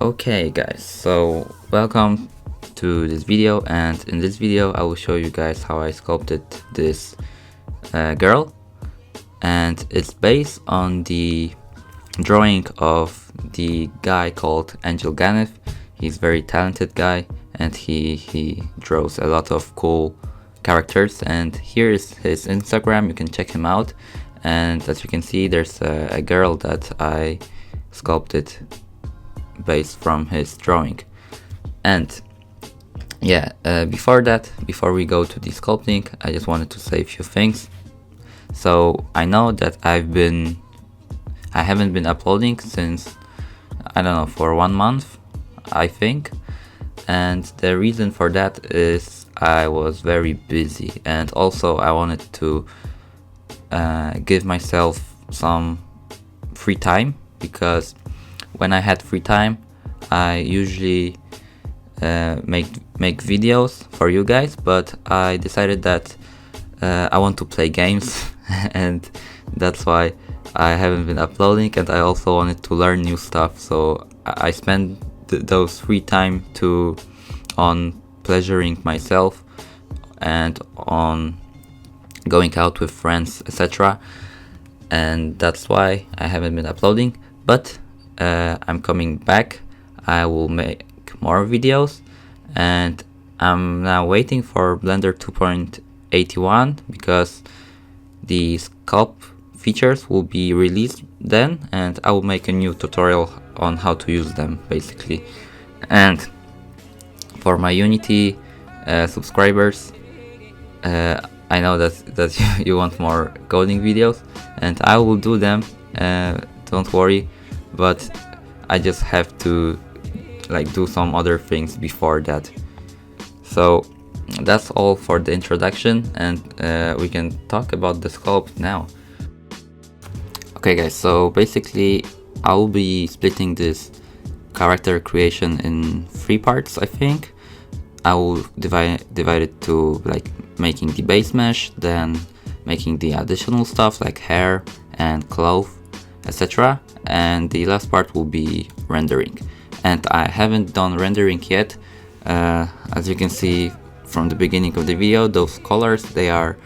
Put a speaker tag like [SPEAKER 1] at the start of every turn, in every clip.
[SPEAKER 1] Okay guys, so welcome to this video, and in this video I will show you guys how I sculpted this girl, and it's based on the drawing of the guy called Angel Ganev. He's a very talented guy and he draws a lot of cool characters, and here is his Instagram. You can check him out, and as you can see there's a girl that I sculpted based from his drawing. And yeah, before we go to the sculpting, I just wanted to say a few things. So I know that I haven't been uploading since, I don't know, for 1 month I think, and the reason for that is I was very busy, and also I wanted to give myself some free time, because when I had free time I usually make videos for you guys, but I decided that I want to play games and that's why I haven't been uploading, and I also wanted to learn new stuff, so I spent those free time on pleasuring myself and on going out with friends, etc. And that's why I haven't been uploading, but I'm coming back. I will make more videos, and I'm now waiting for Blender 2.81 because the sculpt features will be released then, and I will make a new tutorial on how to use them basically. And for my Unity subscribers, I know that you want more coding videos, and I will do them, don't worry, but I just have to do some other things before that. So that's all for the introduction, and we can talk about the sculpt now. Okay guys, so basically I will be splitting this character creation in 3 parts, I think. I will divide it to making the base mesh, then making the additional stuff like hair and clothes, etc. And the last part will be rendering. And I haven't done rendering yet. As you can see from the beginning of the video, those colors, they are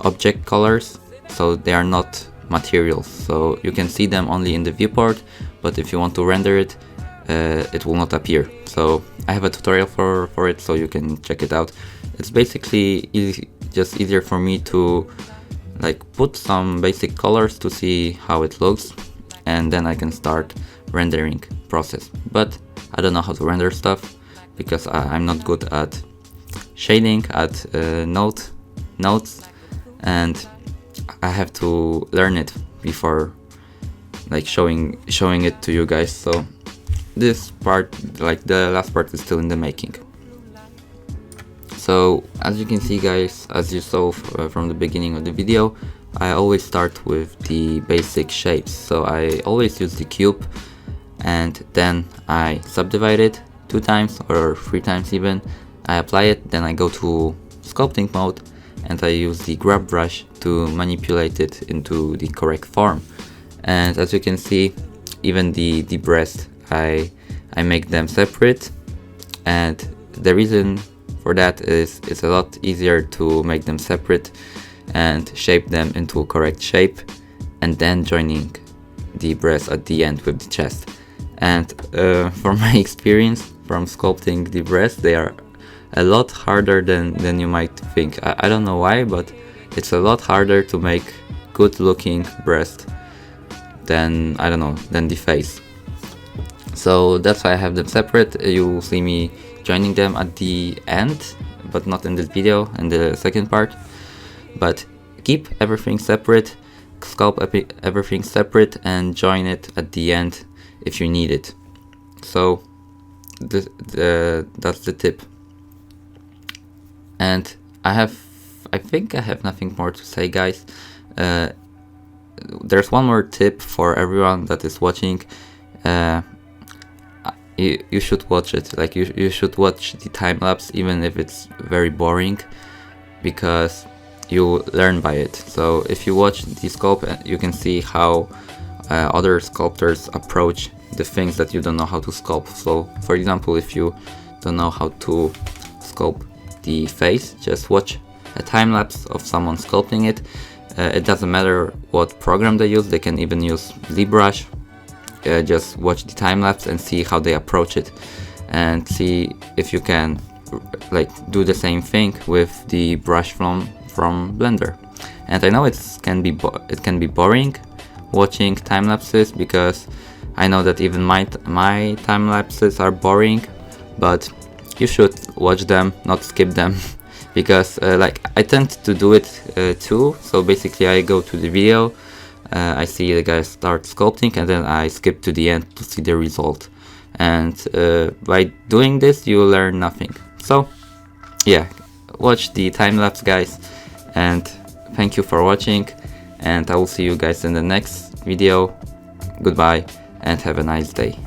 [SPEAKER 1] object colors, so they are not materials, so you can see them only in the viewport, but if you want to render it, it will not appear. So I have a tutorial for it, so you can check it out. It's basically just easier for me to put some basic colors to see how it looks, and then I can start rendering process. But I don't know how to render stuff because I'm not good at shading, at nodes, and I have to learn it before showing it to you guys. So this part, the last part, is still in the making. So as you can see guys, as you saw from the beginning of the video, I always start with the basic shapes. So I always use the cube, and then I subdivide it 2 times or 3 times even. I apply it, then I go to sculpting mode, and I use the grab brush to manipulate it into the correct form. And as you can see, even the breast, I make them separate, and the reason for that is it's a lot easier to make them separate and shape them into a correct shape, and then joining the breast at the end with the chest. And from my experience from sculpting the breast, they are a lot harder than you might think. I don't know why, but it's a lot harder to make good looking breast than, I don't know, than the face. So that's why I have them separate. You will see me joining them at the end, but not in this video, in the second part. But keep everything separate, sculpt everything separate, and join it at the end if you need it. So that's the tip. And I think I have nothing more to say, guys. There's one more tip for everyone that is watching. You should watch it. You should watch the time-lapse, even if it's very boring, because you learn by it. So if you watch the sculpt, you can see how other sculptors approach the things that you don't know how to sculpt. So for example, if you don't know how to sculpt the face, just watch a time lapse of someone sculpting it. It doesn't matter what program they use, they can even use ZBrush. Just watch the time lapse and see how they approach it, and see if you can like do the same thing with the brush from Blender. And I know it can be boring watching time lapses, because I know that even my time lapses are boring, but you should watch them, not skip them. Because like I tend to do it too. So basically I go to the video, I see the guy start sculpting, and then I skip to the end to see the result. And by doing this you learn nothing. So yeah, watch the time lapse, guys, and thank you for watching, and I will see you guys in the next video. Goodbye and have a nice day.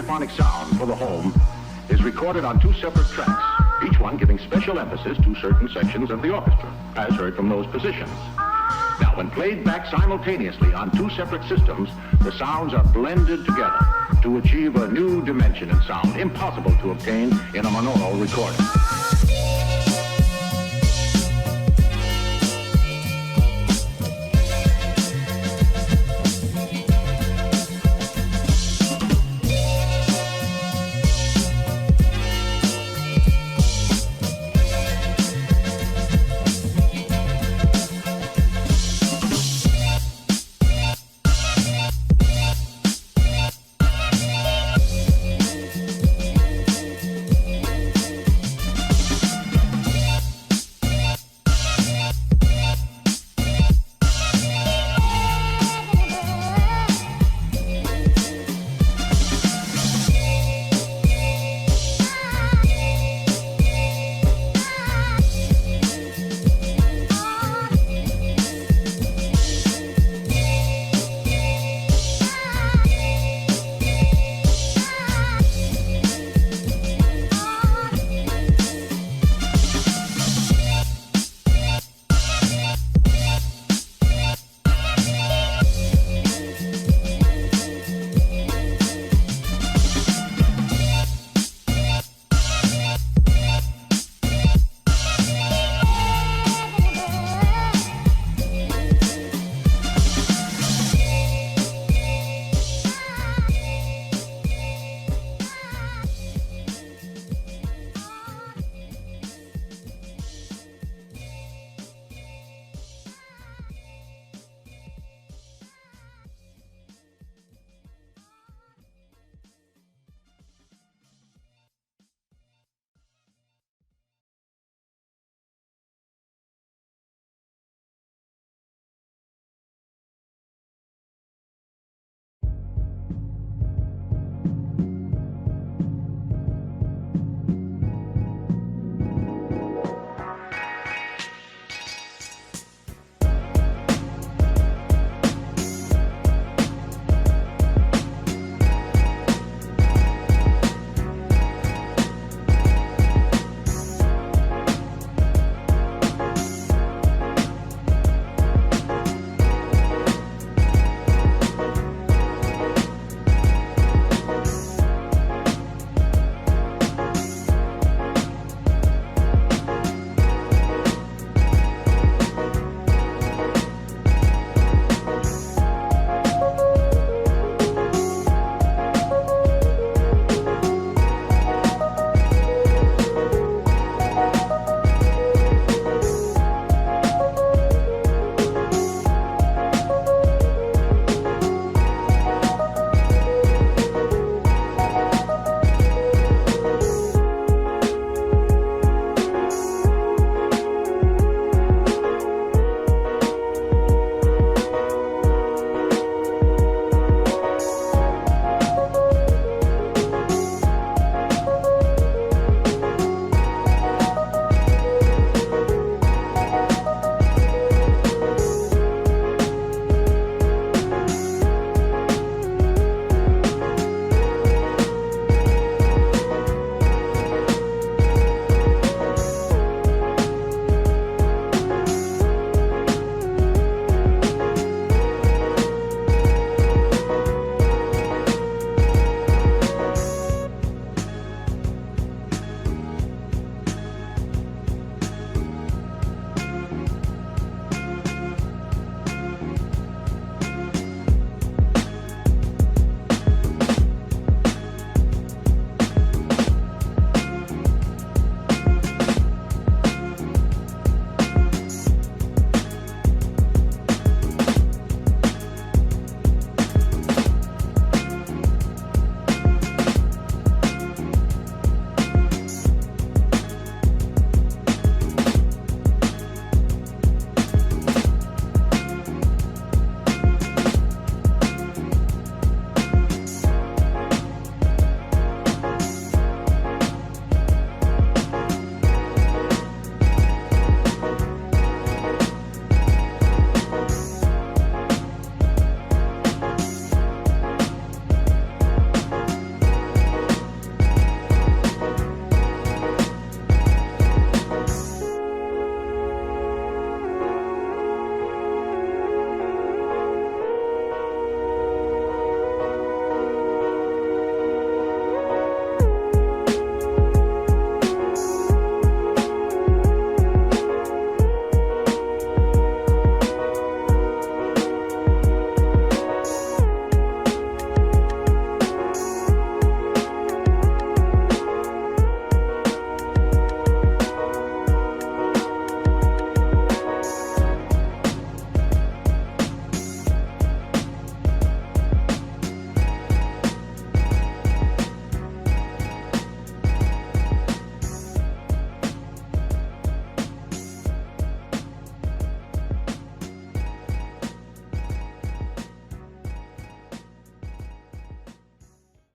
[SPEAKER 2] stereophonic sound for the home is recorded on two separate tracks, each one giving special emphasis to certain sections of the orchestra, as heard from those positions. Now, when played back simultaneously on two separate systems, the sounds are blended together to achieve a new dimension in sound impossible to obtain in a monaural recording.